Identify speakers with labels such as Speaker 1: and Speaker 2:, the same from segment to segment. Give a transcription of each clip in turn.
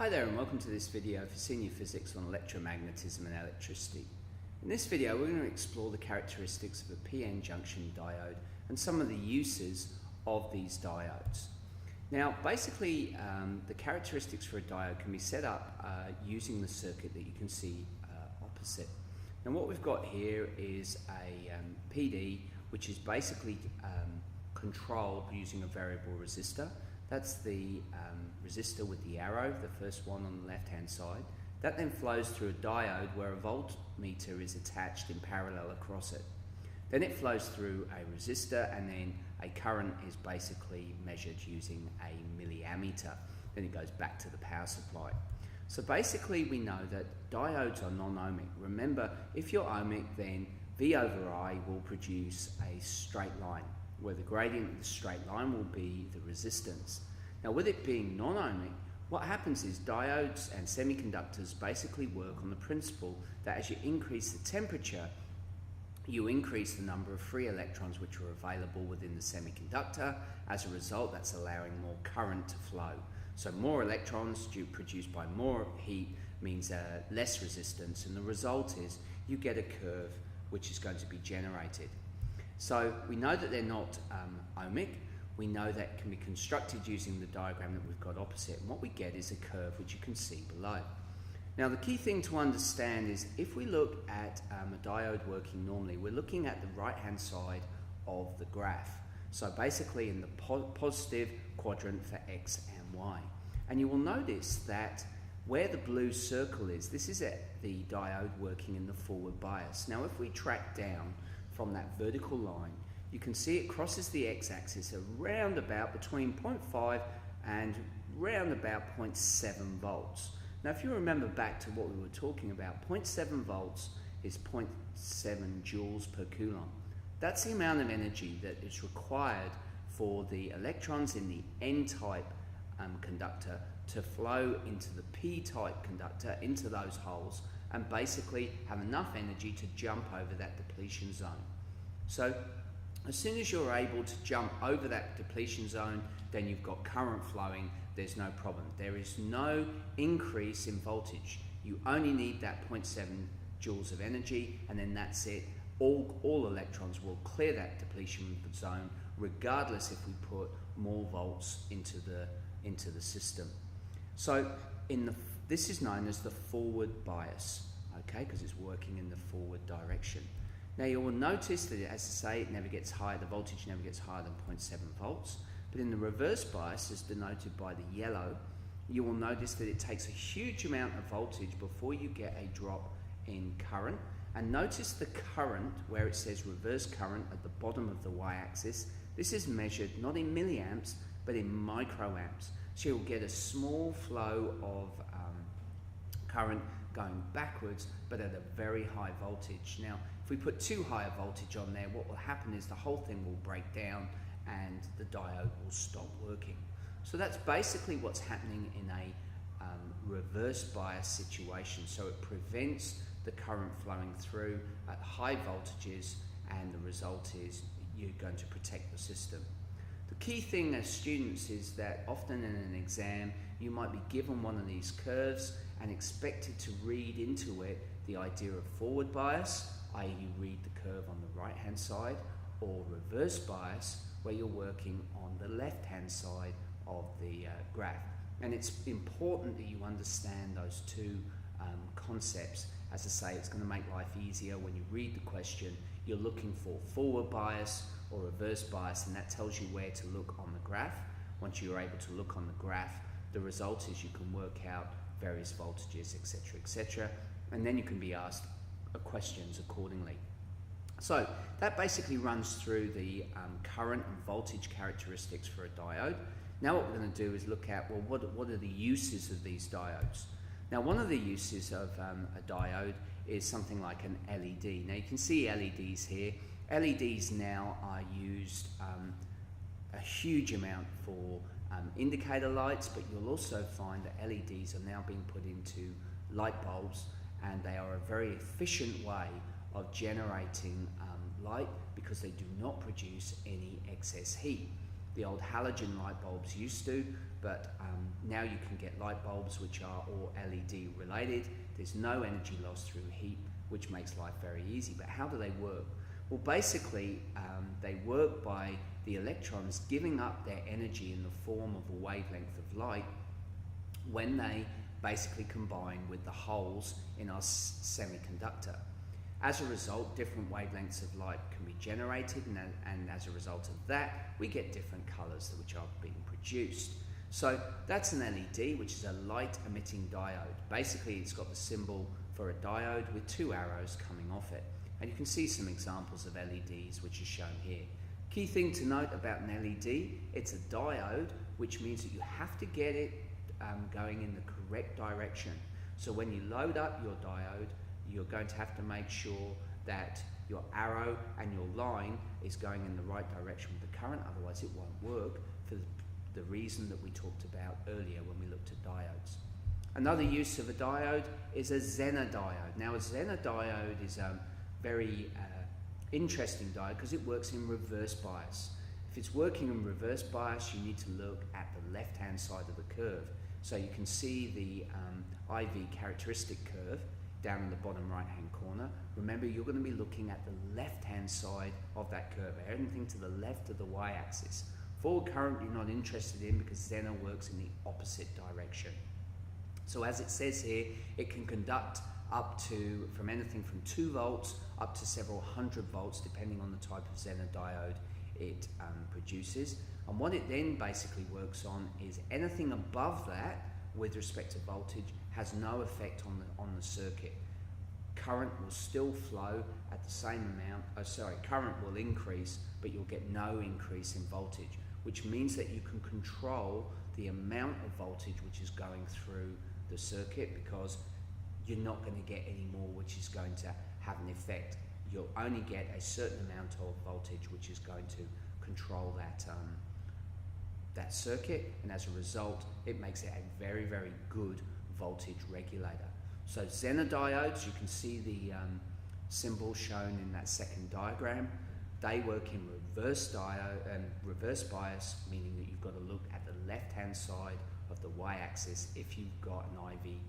Speaker 1: Hi there and welcome to this video for Senior Physics on Electromagnetism and Electricity. In this video we're going to explore the characteristics of a PN junction diode and some of the uses of these diodes. Now basically the characteristics for a diode can be set up using the circuit that you can see opposite. Now what we've got here is a PD which is basically controlled using a variable resistor. That's the resistor with the arrow, the first one on the left hand side. That then flows through a diode where a voltmeter is attached in parallel across it. Then it flows through a resistor and then a current is basically measured using a milliammeter. Then it goes back to the power supply. So basically we know that diodes are non-ohmic. Remember, if you're ohmic, then V over I will produce a straight line, where the gradient of the straight line will be the resistance. Now with it being non-ohmic, what happens is diodes and semiconductors basically work on the principle that as you increase the temperature, you increase the number of free electrons which are available within the semiconductor. As a result, that's allowing more current to flow. So more electrons produced by more heat means less resistance, and the result is you get a curve which is going to be generated. So we know that they're not ohmic. We know that can be constructed using the diagram that we've got opposite, and what we get is a curve which you can see below. Now the key thing to understand is if we look at a diode working normally, we're looking at the right hand side of the graph. So basically in the positive quadrant for X and Y. And you will notice that where the blue circle is, this is at the diode working in the forward bias. Now if we track down from that vertical line, you can see it crosses the x-axis around about between 0.5 and round about 0.7 volts. Now if you remember back to what we were talking about, 0.7 volts is 0.7 joules per coulomb. That's the amount of energy that is required for the electrons in the n-type conductor to flow into the p-type conductor, into those holes, and basically have enough energy to jump over that depletion zone. So as soon as you're able to jump over that depletion zone, then you've got current flowing, there's no problem. There is no increase in voltage. You only need that 0.7 joules of energy, and then that's it. All electrons will clear that depletion zone, regardless if we put more volts into the system. So this is known as the forward bias, okay, because it's working in the forward direction. Now you will notice that, as I say, it never gets higher, the voltage never gets higher than 0.7 volts, but in the reverse bias, as denoted by the yellow, you will notice that it takes a huge amount of voltage before you get a drop in current. And notice the current, where it says reverse current at the bottom of the y-axis, this is measured not in milliamps, but in microamps. So you'll get a small flow of current going backwards, but at a very high voltage. Now, if we put too high a voltage on there, what will happen is the whole thing will break down and the diode will stop working. So that's basically what's happening in a reverse bias situation. So it prevents the current flowing through at high voltages, and the result is you're going to protect the system. The key thing as students is that often in an exam you might be given one of these curves and expected to read into it the idea of forward bias, i.e. you read the curve on the right hand side, or reverse bias where you're working on the left hand side of the graph. And it's important that you understand those two concepts. As I say, it's going to make life easier when you read the question. You're looking for forward bias or reverse bias, and that tells you where to look on the graph. Once you're able to look on the graph, the result is you can work out various voltages, etc., etc., and then you can be asked questions accordingly. So that basically runs through the current and voltage characteristics for a diode. Now what we're going to do is look at, well, what are the uses of these diodes? Now one of the uses of a diode is something like an LED. Now you can see LEDs here. LEDs now are used a huge amount for indicator lights, but you'll also find that LEDs are now being put into light bulbs, and they are a very efficient way of generating light because they do not produce any excess heat. The old halogen light bulbs used to, but now you can get light bulbs which are all LED related. There's no energy loss through heat, which makes life very easy. But how do they work? Well, basically, they work by the electrons giving up their energy in the form of a wavelength of light when they basically combine with the holes in our semiconductor. As a result, different wavelengths of light can be generated, and as a result of that, we get different colors which are being produced. So that's an LED, which is a light emitting diode. Basically, it's got the symbol for a diode with two arrows coming off it. And you can see some examples of LEDs, which are shown here. Key thing to note about an LED, it's a diode, which means that you have to get it going in the correct direction. So when you load up your diode, you're going to have to make sure that your arrow and your line is going in the right direction with the current, otherwise it won't work for the reason that we talked about earlier when we looked at diodes. Another use of a diode is a Zener diode. Now a Zener diode is a very interesting diode because it works in reverse bias. If it's working in reverse bias, you need to look at the left-hand side of the curve. So you can see the IV characteristic curve down in the bottom right-hand corner. Remember, you're going to be looking at the left-hand side of that curve, anything to the left of the y-axis. Forward current you're not interested in because Zener works in the opposite direction. So as it says here, it can conduct up to from anything from 2 volts up to several hundred volts, depending on the type of Zener diode it produces. And what it then basically works on is anything above that with respect to voltage has no effect on the circuit. Current will still flow at the same amount, current will increase, but you'll get no increase in voltage, which means that you can control the amount of voltage which is going through the circuit, because you're not going to get any more which is going to have an effect. You'll only get a certain amount of voltage which is going to control that circuit, and as a result it makes it a very, very good voltage regulator. So Zener diodes, you can see the symbol shown in that second diagram. They work in reverse bias, meaning that you've got to look at the left-hand side of the y-axis if you've got an IV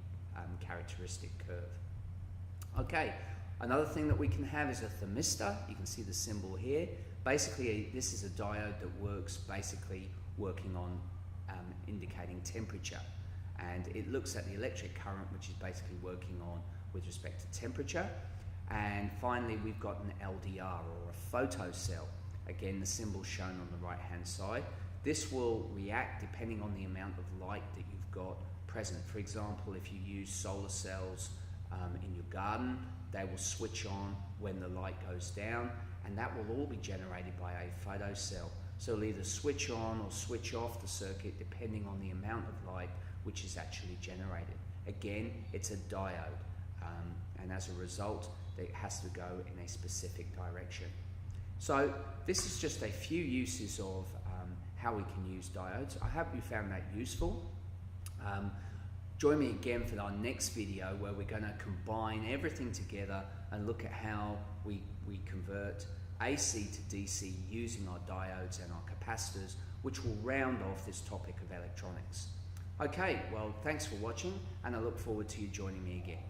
Speaker 1: characteristic curve. Okay, another thing that we can have is a thermistor. You can see the symbol here. Basically, this is a diode that works working on indicating temperature, and it looks at the electric current, which is basically working on with respect to temperature. And finally, we've got an LDR, or a photocell. Again, the symbol shown on the right hand side. This will react depending on the amount of light that you've got present. For example, if you use solar cells in your garden, they will switch on when the light goes down, and that will all be generated by a photocell. So it'll either switch on or switch off the circuit depending on the amount of light which is actually generated. Again, it's a diode, and as a result, it has to go in a specific direction. So this is just a few uses of how we can use diodes. I hope you found that useful. Join me again for our next video, where we're going to combine everything together and look at how we convert AC to DC using our diodes and our capacitors, which will round off this topic of electronics. Okay, well, thanks for watching, and I look forward to you joining me again.